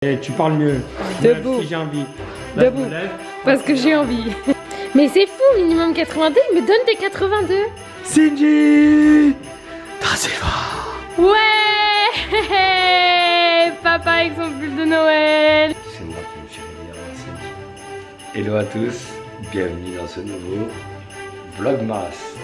Et tu parles mieux. Debout. Si j'ai envie. Debout. Parce que j'ai envie. Mais c'est fou, minimum 82, il me donne des 82. Cindy Da Silva. Ouais. Papa avec son pull de Noël. C'est moi qui me suis réveillé avant Cindy. Hello à tous, bienvenue dans ce nouveau Vlogmas.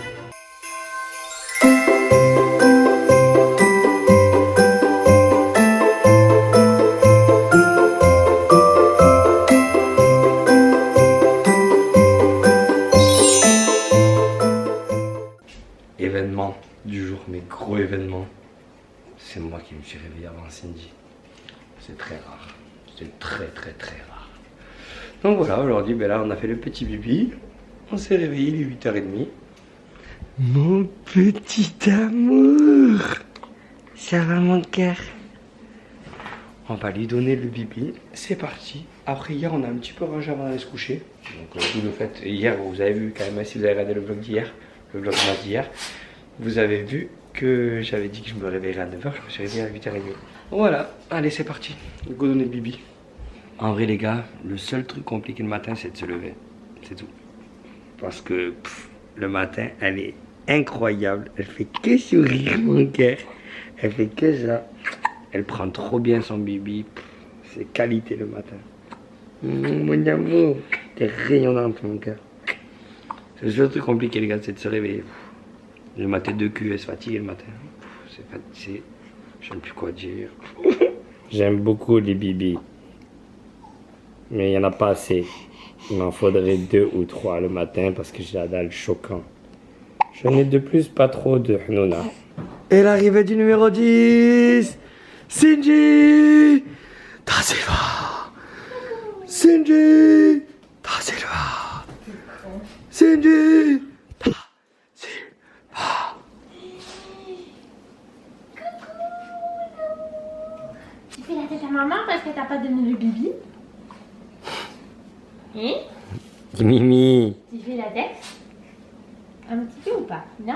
Événement du jour, mais gros événement. C'est moi qui me suis réveillé avant Cindy. C'est très rare. C'est très rare. Donc voilà, aujourd'hui, ben là, on a fait le petit bibi. On s'est réveillé, il est 8h30. Mon petit amour. Ça va mon cœur. On va lui donner le bibi. C'est parti. Après hier, on a un petit peu rangé avant d'aller se coucher. Donc tout le fait, hier, vous avez vu quand même, si vous avez regardé le vlog d'hier, le vlog d'hier, vous avez vu que j'avais dit que je me réveillerais à 9h, je me suis réveillé à 8h30. Voilà, allez c'est parti, go donner le bibi. En vrai les gars, le seul truc compliqué le matin c'est de se lever, c'est tout. Parce que le matin elle est incroyable, elle fait que sourire mon cœur, elle fait que ça. Elle prend trop bien son bibi, c'est qualité le matin. Mon amour, t'es rayonnante mon cœur. C'est le seul truc compliqué les gars, c'est de se réveiller. Le matin de cul, elle se fatigue le matin. C'est fatigué. Je ne sais plus quoi dire. J'aime beaucoup les bibis. Mais il n'y en a pas assez. Il m'en faudrait 2 ou 3 le matin parce que j'ai la dalle choquant. Je n'ai de plus pas trop de hnouna. Et l'arrivée du numéro 10, Cindy Da Silva. Cindy Da Silva. Cindy Da Silva. Tu fais la tête à maman parce que t'as pas donné le bibi. Hein? Mimi. Tu fais la tête? Un petit peu ou pas? Non?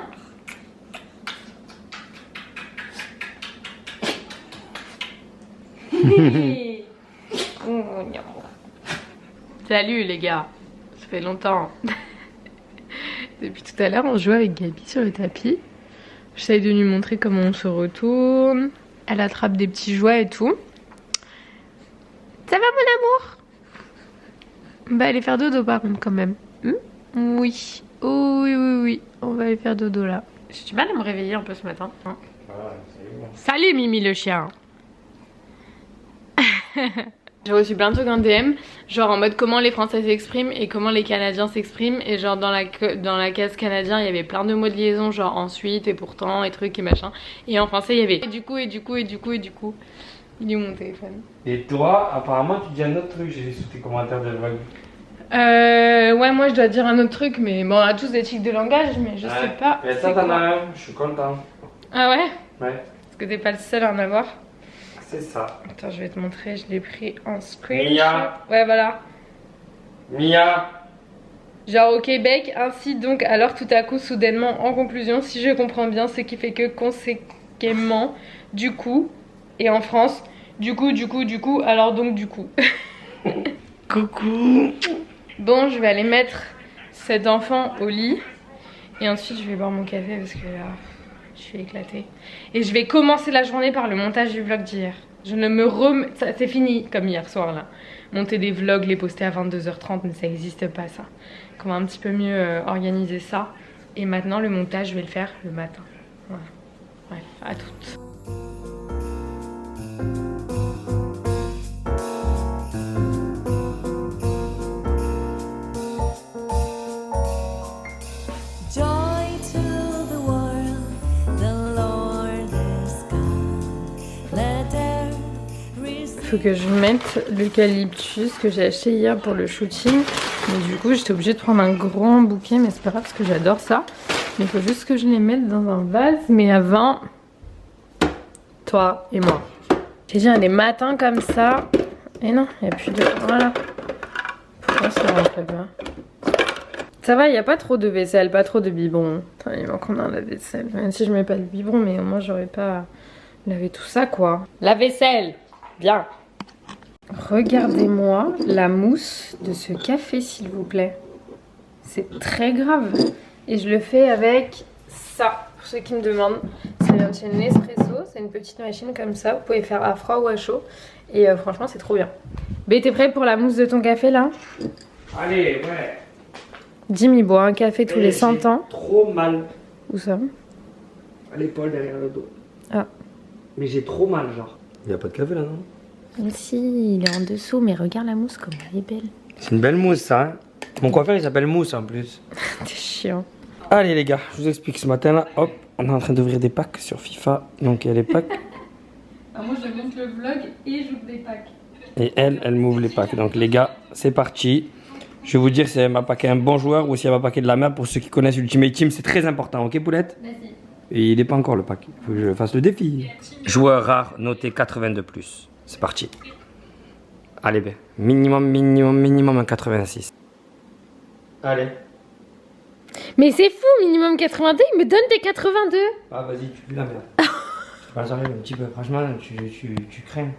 Oh, mon amour. Salut les gars, ça fait longtemps. Depuis tout à l'heure, on joue avec Gabi sur le tapis. J'essaye de lui montrer comment on se retourne. Elle attrape des petits jouets et tout. Ça va mon amour? Bah aller faire dodo par contre quand même. Oui. Oh, oui. On va aller faire dodo là. J'ai du mal à me réveiller un peu ce matin. Hein. Salut Mimi le chien. J'ai reçu plein de trucs en DM, genre en mode comment les Français s'expriment et comment les Canadiens s'expriment. Et genre dans la case canadien il y avait plein de mots de liaison, genre ensuite et pourtant et trucs et machin. Et en français il y avait et du coup. Il est où mon téléphone? Et toi, apparemment, tu dis un autre truc, j'ai vu sous tes commentaires de vlog. Ouais, moi je dois dire un autre truc, mais bon, on a tous des tics de langage, mais je sais pas. Mais ça, t'en as un, je suis content. Ah ouais? Ouais. Parce que t'es pas le seul à en avoir. C'est ça. Attends, je vais te montrer, je l'ai pris en screen. Mia. Ouais, voilà. Mia. Genre au Québec, ainsi donc, alors tout à coup, soudainement, en conclusion, si je comprends bien, ce qui fait que conséquemment, du coup, et en France, du coup, alors donc du coup. Coucou. Bon, je vais aller mettre cet enfant au lit. Et ensuite, je vais boire mon café parce que là, je suis éclatée. Et je vais commencer la journée par le montage du vlog d'hier. Je ne me c'est fini comme hier soir là. Monter des vlogs, les poster à 22h30, mais ça n'existe pas ça. Donc on va un petit peu mieux organiser ça. Et maintenant, le montage, je vais le faire le matin. Voilà. Bref, à toutes. Faut que je mette l'eucalyptus que j'ai acheté hier pour le shooting. Mais du coup j'étais obligée de prendre un grand bouquet, mais c'est pas grave parce que j'adore ça. Mais il faut juste que je les mette dans un vase. Mais avant, toi et moi. J'ai dit il y a des matins comme ça. Et non, il n'y a plus de... Voilà. Pourquoi ça rentre pas? Ça va, il n'y a pas trop de vaisselle, pas trop de biberon. Attends, il manque combien la vaisselle? Même si je mets pas de biberon, mais au moins j'aurais pas lavé tout ça quoi. La vaisselle! Bien! regardez-moi la mousse de ce café, s'il vous plaît. C'est très grave. Et je le fais avec ça, pour ceux qui me demandent. C'est une Nespresso, c'est une petite machine comme ça. Vous pouvez faire à froid ou à chaud. Et franchement, c'est trop bien. B, t'es prêt pour la mousse de ton café là? Allez, ouais. Jimmy boit un café tous les 100 ans. Trop mal. Où ça? À l'épaule, derrière le dos. Ah. Mais j'ai trop mal, genre. Il n'y a pas de café là, non? Si, il est en dessous, mais regarde la mousse comme elle est belle. C'est une belle mousse, ça. Hein. Mon coiffeur, il s'appelle Mousse en plus. T'es chiant. Allez, les gars, je vous explique. Ce matin là, hop, on est en train d'ouvrir des packs sur FIFA. Donc, il y a les packs. Alors moi, je monte le vlog et j'ouvre des packs. Et elle m'ouvre les packs. Donc, les gars, c'est parti. Je vais vous dire si elle m'a packé un bon joueur ou si elle m'a packé de la merde. Pour ceux qui connaissent Ultimate Team, c'est très important, ok, Poulette? Vas-y. Et il n'est pas encore le pack. Il faut que je fasse le défi. Joueur rare, noté 82+. C'est parti. Allez, ben. Minimum un 86. Allez. Mais c'est fou, minimum 82, il me donne des 82. Ah, vas-y, tu pues la merde. Je te parle sérieux un petit peu. Franchement, tu crains.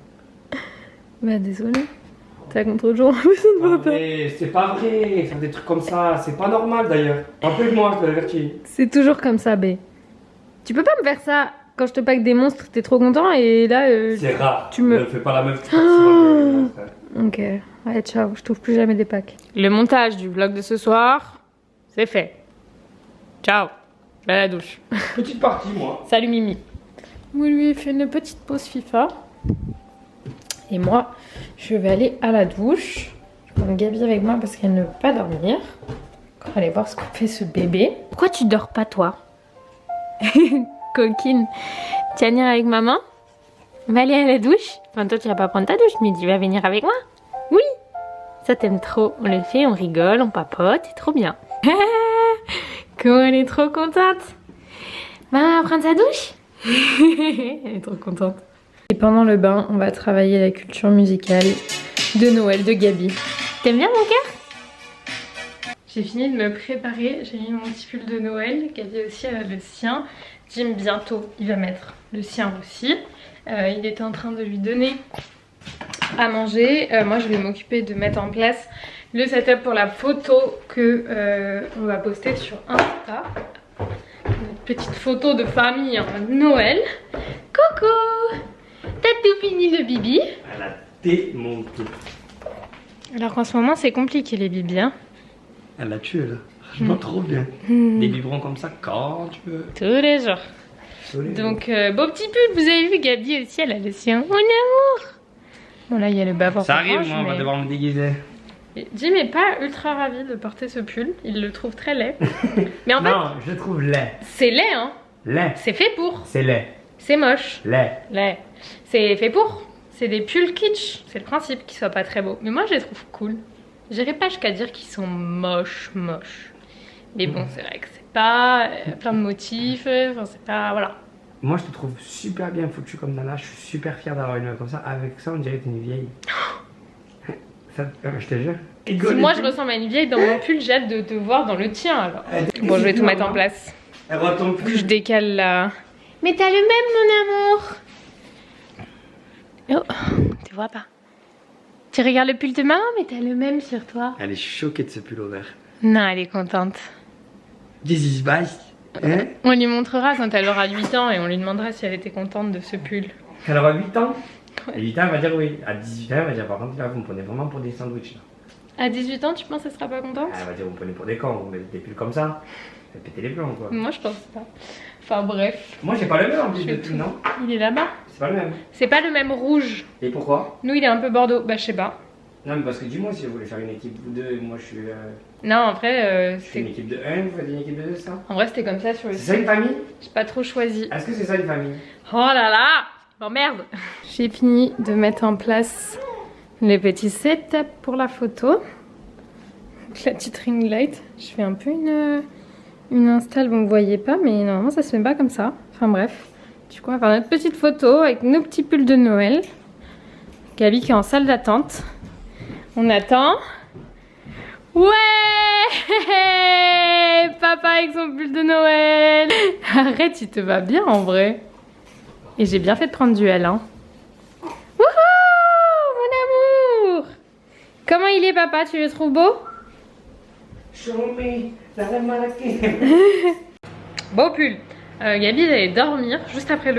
Bah, désolé. T'as contre autre jour, ça ne va pas. C'est pas vrai. Faire des trucs comme ça, c'est pas normal d'ailleurs. Rappelle-moi, je te l'avertis. C'est toujours comme ça, B. Tu peux pas me faire ça quand je te pack des monstres, t'es trop content et là. C'est rare. Tu me. Ne fais pas la meuf. Tu passes Ok. Ouais, ciao, je t'ouvre plus jamais des packs. Le montage du vlog de ce soir, c'est fait. Ciao. Je vais à la douche. Petite partie, moi. Salut Mimi. Moi, lui, il fait une petite pause FIFA. Et moi, je vais aller à la douche. Je prends Gabi avec moi parce qu'elle ne veut pas dormir. On va aller voir ce que fait ce bébé. Pourquoi tu dors pas, toi? Coquine. Tu vas venir avec maman? On va aller à la douche? Enfin, toi, tu vas pas prendre ta douche, mais tu vas venir avec moi? Oui. Ça t'aime trop. On le fait, on rigole, on papote. C'est trop bien. Comment elle est trop contente. Maman va prendre sa douche? Elle est trop contente. Et pendant le bain, on va travailler la culture musicale de Noël de Gabi. T'aimes bien mon cœur? J'ai fini de me préparer, j'ai mis mon petit pull de Noël. Gabi aussi elle a le sien. Jim bientôt il va mettre le sien aussi. Il était en train de lui donner à manger. Moi je vais m'occuper de mettre en place le setup pour la photo que on va poster sur Insta. Une petite photo de famille en Noël. Coucou! T'as tout fini le bibi? Elle a démonté. Alors qu'en ce moment c'est compliqué les bibis hein. Elle l'a tué là. Franchement trop bien. Des biberons comme ça quand tu veux. Tous les jours. Donc beau petit pull, vous avez vu Gabi aussi elle a le sien. Mon amour. Bon là il y a le bavard. Ça arrive moi on va devoir me déguiser. Jim est pas ultra ravi de porter ce pull, il le trouve très laid. Mais en fait... Non, je le trouve laid. C'est laid hein. Laid. C'est fait pour. C'est laid. C'est moche. Laid. Laid. C'est fait pour. C'est des pulls kitsch. C'est le principe qu'ils soient pas très beaux. Mais moi je les trouve cool. J'irai pas jusqu'à dire qu'ils sont moches. Mais bon c'est vrai que c'est pas plein de motifs. Enfin c'est pas... Voilà. Moi je te trouve super bien foutu comme Nana. Je suis super fière d'avoir une meuf comme ça. Avec ça on dirait que t'es une vieille. Ça, je te jure. Si moi je ressemble à une vieille dans mon pull, j'ai hâte de te voir dans le tien alors. Bon, je vais tout mettre en place. Elle retombe plus. Je décale là. Mais t'as le même, mon amour. Oh, tu vois pas. Tu regardes le pull de maman, mais t'as le même sur toi. Elle est choquée de ce pull au vert. Non, elle est contente. This is best. Hein? On lui montrera quand elle aura 8 ans et on lui demandera si elle était contente de ce pull. Quand elle aura 8 ans? À 8 ans, elle va dire oui. À 18 ans, elle va dire par contre, là, vous me prenez vraiment pour des sandwichs. Là. À 18 ans, tu penses qu'elle sera pas contente? Elle va dire, vous me prenez pour des cons, vous mettez des pulls comme ça. Elle péter les plombs, quoi. Moi, je pense pas. Enfin, bref. Moi, j'ai pas le même en plus de pull, non? Il est là-bas. C'est pas le même. C'est pas le même rouge. Et pourquoi? Nous, il est un peu bordeaux. Bah, je sais pas. Non, mais parce que dis-moi si vous voulez faire une équipe vous deux, moi je suis. Non, en vrai, je fais une équipe de 1, vous faites une équipe de 2, ça? En vrai, c'était comme ça sur le site. C'est ça une famille? J'ai pas trop choisi. Est-ce que c'est ça une famille? Oh là là! Bon, merde! J'ai fini de mettre en place les petits setups pour la photo. Donc, la petite ring light. Je fais un peu une install, vous ne voyez pas, mais normalement ça se met pas comme ça. Enfin bref. Du coup, on va faire notre petite photo avec nos petits pulls de Noël. Gabi qui est en salle d'attente. On attend. Ouais! Papa avec son pull de Noël. Arrête, il te va bien en vrai. Et j'ai bien fait de prendre du L, hein. Wouhou! Mon Comment il est, papa? Tu le trouves beau? Beau pull. Gabi elle allait dormir juste après,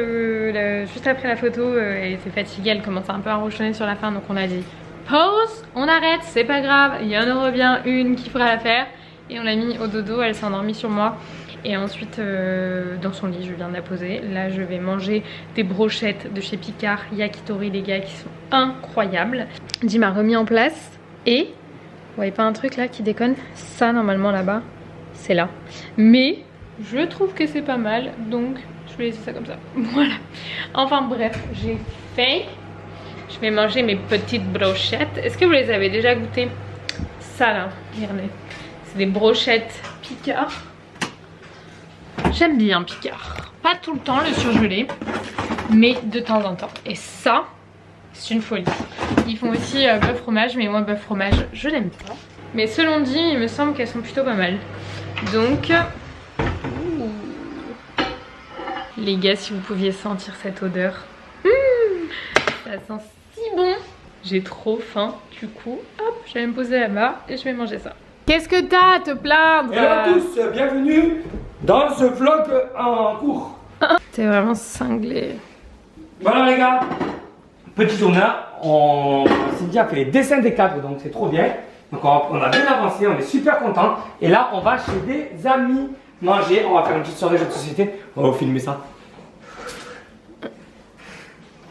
juste après la photo. Elle était fatiguée, elle commençait un peu à rouchonner sur la fin, donc on a dit pause, on arrête, c'est pas grave, il y en aura bien une qui fera l'affaire. Et on l'a mis au dodo, elle s'est endormie sur moi. Et ensuite dans son lit, je viens de la poser. Là je vais manger des brochettes de chez Picard Yakitori, les gars, qui sont incroyables. Jim m'a remis en place. Et vous voyez pas un truc là qui déconne? Ça normalement là-bas, c'est là. Mais je trouve que c'est pas mal, donc je vais laisser ça comme ça. Voilà. Enfin bref, j'ai faim. Je vais manger mes petites brochettes. Est-ce que vous les avez déjà goûtées? Ça là, regardez. C'est des brochettes Picard. J'aime bien Picard. Pas tout le temps le surgelé, mais de temps en temps. Et ça, c'est une folie. Ils font aussi bœuf fromage, mais moi bœuf fromage, je l'aime pas. Mais selon dit, il me semble qu'elles sont plutôt pas mal. Donc, les gars, si vous pouviez sentir cette odeur, ça sent si bon. J'ai trop faim. Du coup, hop, je vais me poser là-bas et je vais manger ça. Qu'est-ce que t'as à te plaindre? Hello à tous, bienvenue dans ce vlog en cours. T'es vraiment cinglé. Voilà les gars, petit honneur, Cindy a fait les dessins des cadres, donc c'est trop bien. Donc on a bien avancé, on est super content. Et là on va chez des amis manger, on va faire une petite soirée jeux de société. On va filmer ça.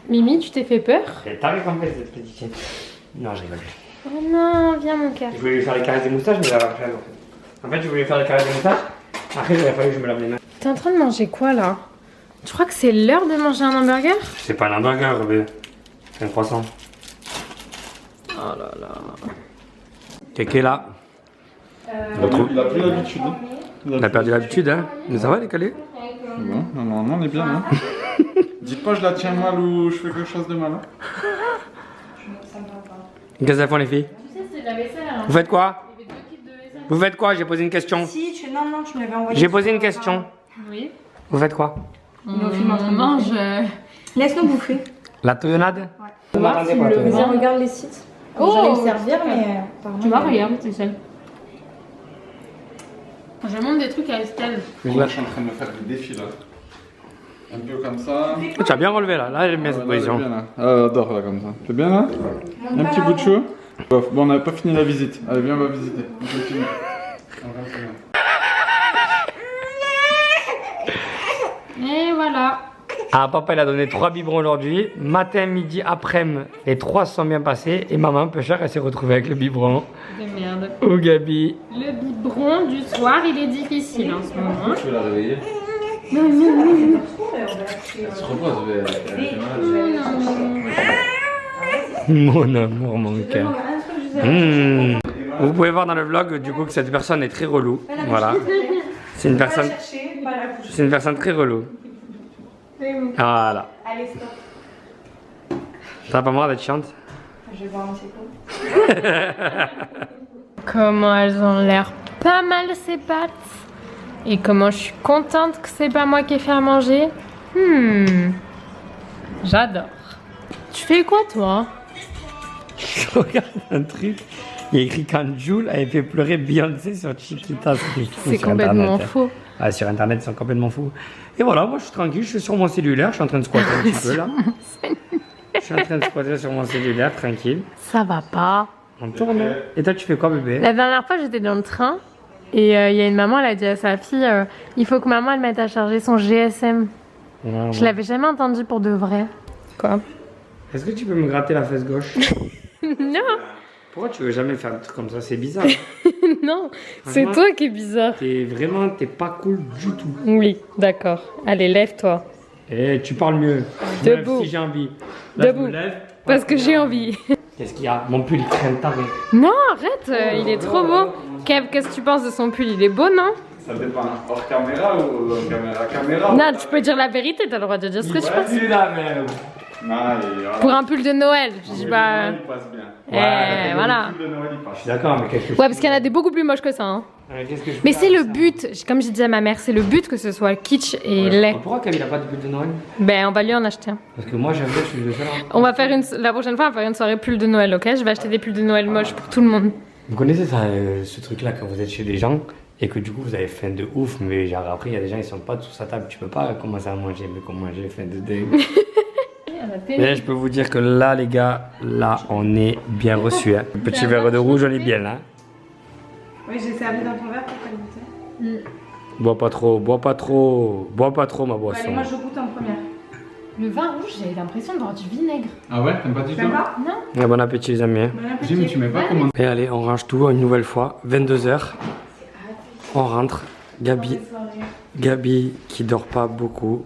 Mimi, tu t'es fait peur? T'as récompensé cette petite chienne. Non, je rigole. Oh non, viens mon cœur. Je voulais lui faire les caresses des moustaches, mais elle a fait. En fait, je voulais lui faire les caresses des moustaches. Après, il aurait fallu que je me lave les mains. T'es en train de manger quoi là? Tu crois que c'est l'heure de manger un hamburger? C'est pas un hamburger, bébé. C'est un croissant. Oh là là. Kéké là. Il a plus l'habitude. On a perdu l'habitude, hein. Mais ça va, les calés? Bon, normalement on est bien. Hein. Dites pas je la tiens mal ou je fais quelque chose de mal. Hein. Qu'est-ce qu'elles font, les filles? Tu sais, c'est de la vaisselle. Hein. Vous faites quoi? Il y avait 2 kits de vaisselle. Vous faites quoi? J'ai posé une question. Si, non, tu me l'avais envoyé. J'ai posé une question. Oui. Vous faites quoi? On mange. Laisse-nous bouffer. La tonnade? Vous m'attendez pas, toi. Vas-y, regarde les sites. Oh, j'allais me servir, mais apparemment. Tu vois, regarde, c'est celle. Je montre des trucs à Estelle. Moi, je suis en train de me faire des défis là. Un peu comme ça. Tu as bien relevé là, là j'aime bien cette position. Bien, là. Ah, j'adore là comme ça. C'est bien là? Un petit bout de chou. Bon, on n'a pas fini la visite. Allez, viens, on va visiter. On continue. Et voilà. Ah, papa il a donné 3 biberons aujourd'hui. Matin, midi, après-midi, les 3 sont bien passés. Et maman, un peu chère, elle s'est retrouvée avec le biberon. De merde. Oh Gabi. Le biberon du soir, il est difficile en ce moment. Tu veux la réveiller? Non, non, non. Elle se repose, Mon amour, mon cœur. Vous pouvez voir dans le vlog du coup que cette personne est très relou. Voilà. C'est une personne très relou. Voilà. Allez, stop. T'as pas marre d'être chiante? Je vais voir un petit peu. Comment elles ont l'air pas mal ces pâtes. Et comment je suis contente que c'est pas moi qui ai fait à manger. J'adore. Tu fais quoi toi? Je regarde un truc. Il y a écrit quand Jules avait fait pleurer Beyoncé sur Chiquita. C'est complètement faux. Ah, sur internet, ils sont complètement fous. Et voilà, moi je suis tranquille, je suis sur mon cellulaire, je suis en train de squatter un petit peu là. Je suis en train de squatter sur mon cellulaire, tranquille. Ça va pas. On tourne. Et toi, tu fais quoi, bébé? La dernière fois, j'étais dans le train et il y a une maman, elle a dit à sa fille il faut que maman elle mette à charger son GSM. Ouais. Je l'avais jamais entendu pour de vrai. Quoi? Est-ce que tu peux me gratter la fesse gauche? Non, Pourquoi tu veux jamais faire un truc comme ça? C'est bizarre. non, c'est Franchement, toi qui es bizarre. T'es pas cool du tout. Oui, d'accord. Allez, lève-toi. Et tu parles mieux. Je me lève Debout. si j'ai envie. Là, Debout. je me lève Parce que j'ai envie. Qu'est-ce qu'il y a? Mon pull il traîne taré. Non, arrête, il est trop beau. Kev, qu'est-ce que tu penses de son pull? Il est beau, non? Ça dépend. Hors caméra ou caméra? Non, tu peux dire la vérité, t'as le droit de dire ce que tu penses. Vas-y là, même. Ah, et voilà. Pour un pull de Noël. Je Le dis pull de bah. Noël, il passe bien. Voilà. Le pull de Noël, il passe. Je suis d'accord, mais qu'est-ce que je Ouais, parce qu'il y en a des beaucoup plus moches que ça. Hein. qu'est-ce que je Mais fais c'est avec le ça but, comme j'ai dit à ma mère, c'est le but que ce soit kitsch et laid. Pourquoi Camille a pas de pull de Noël? Ben, on va lui en acheter un. Parce que moi j'aime bien, je suis le seul. On va faire la prochaine fois, on va faire une soirée pull de Noël, ok? Je vais acheter des pulls de Noël moches pour tout le monde. Vous connaissez ça, ce truc-là, quand vous êtes chez des gens et que du coup vous avez faim de ouf, mais genre après il y a des gens ils sont pas sous sa table, tu peux pas commencer à manger, mais comment j'ai faim de dingue. Mais je peux vous dire que là les gars, là on est bien reçus. Hein. Le petit verre de rouge, on est bien là. Oui, j'ai servi dans ton verre pour pas goûter. Bois pas trop, bois pas trop, bois pas trop ma boisson. Allez, moi je goûte en première. Le vin rouge, j'avais l'impression d'avoir du vinaigre. Ah ouais, t'aimes pas du tout? T'aimes pas? Non? Ouais, bon appétit les amis. Hein. Bon appétit. J'ai, mais tu mets pas comment? Et allez, on range tout une nouvelle fois, 22h. On rentre. Gabi qui dort pas beaucoup.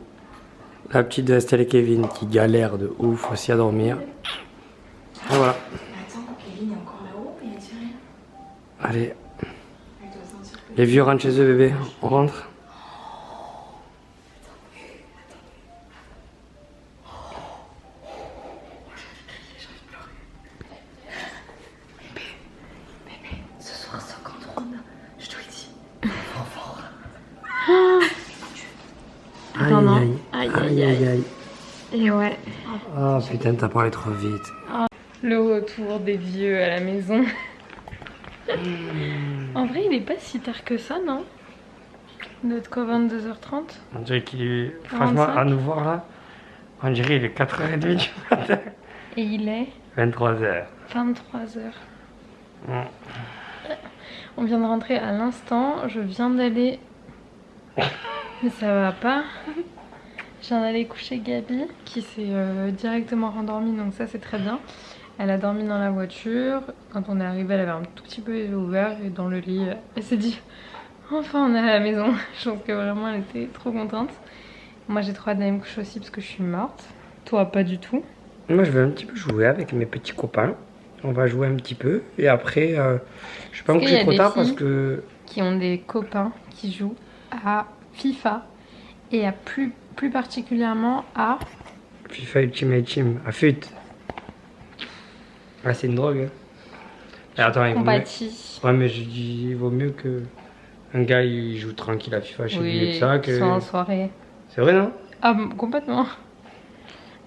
La petite de Estelle et Kevin qui galère de ouf aussi à dormir. Et voilà. Attends, Kevin est encore là-haut et il dit rien. Allez, Il doit sentir que... les vieux rentrent chez eux bébé. On rentre. Ce soir, 50 rondes, je te le dis. Aïe Non, non. aïe aïe aïe aïe. Et ouais. Oh putain, t'as parlé trop vite. Le retour des vieux à la maison. En vrai, il est pas si tard que ça, non? Notre quoi, 22h30? On dirait qu'il est. Franchement, 45. à nous voir là, on dirait il est 4h30 du matin. Et il est 23h. 23h. On vient de rentrer à l'instant. Je viens d'aller. Mais ça va pas. Je viens d'aller coucher Gabi qui s'est directement rendormie, donc ça c'est très bien. Elle a dormi dans la voiture. Quand on est arrivé, elle avait un tout petit peu les yeux ouverts et dans le lit, elle s'est dit enfin on est à la maison. Je pense que vraiment elle était trop contente. Moi j'ai trop hâte d'aller me coucher aussi parce que je suis morte. Toi pas du tout. Moi je vais un petit peu jouer avec mes petits copains. On va jouer un petit peu et après je vais pas me Est-ce qu'il y coucher a trop des tard filles parce que Qui ont des copains qui jouent à FIFA et à plus particulièrement à FIFA Ultimate Team à FUT. Ah c'est une drogue. Hein. Et attends, il vaut mieux... Compati. Ouais mais je dis il vaut mieux que un gars il joue tranquille à FIFA chez lui et Oui, tout ça qui que... sont en soirée. C'est vrai non? Ah complètement.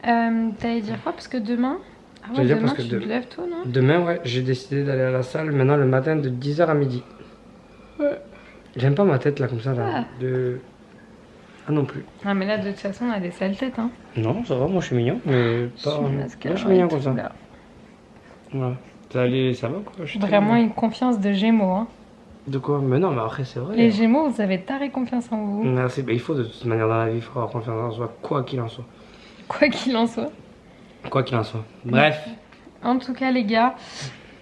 T'allais dire quoi? Parce que demain... Ah ouais, J'allais dire demain parce que tu te lèves tôt, non? Demain ouais j'ai décidé d'aller à la salle maintenant le matin de 10h à midi. Ouais. J'aime pas ma tête là comme ça là. Ah. De... Ah non plus. Ah mais là de toute façon on a des sales têtes hein. Non ça va moi je suis mignon mais pas... Moi, mascara je suis mignon et comme tout, ça. là. Voilà. T'es allé, ça va quoi? Je suis très Vraiment bien. une confiance de Gémeaux hein. De quoi? Mais non mais après c'est vrai. Les Gémeaux vous avez taré confiance en vous. Merci, bah, il faut de toute manière dans la vie, il faut avoir confiance en soi, quoi qu'il en soit. Quoi qu'il en soit. Quoi qu'il en soit. Bref. En tout cas les gars,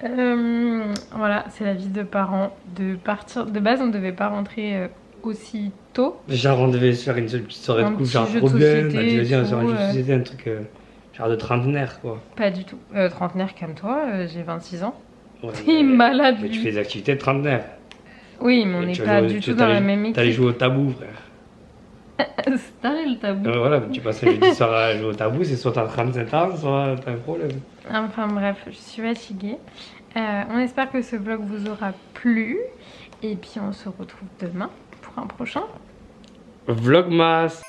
voilà c'est la vie de parents. De partir, de base on devait pas rentrer aussi tôt. Genre on devait se faire une seule petite soirée Un de couple, petit genre jeu trop de bien. société Bah, tu vas dire, et sur un tout, jeu de société, un truc genre de trentenaire quoi. Pas du tout. Trentenaire calme-toi, j'ai 26 ans. Ouais, Il est malade mais tu lui. fais des activités de trentenaire. Oui mais on Et n'est tu pas vas- du tu- tout dans la t'allais- même T'allais équipe. jouer au tabou frère. C'est taré le tabou. Voilà, tu passes un jeudi soir à jouer au tabou, c'est soit t'as 37 ans, soit t'as un problème. Enfin bref, je suis fatiguée. On espère que ce vlog vous aura plu. Et puis on se retrouve demain pour un prochain. Vlogmas.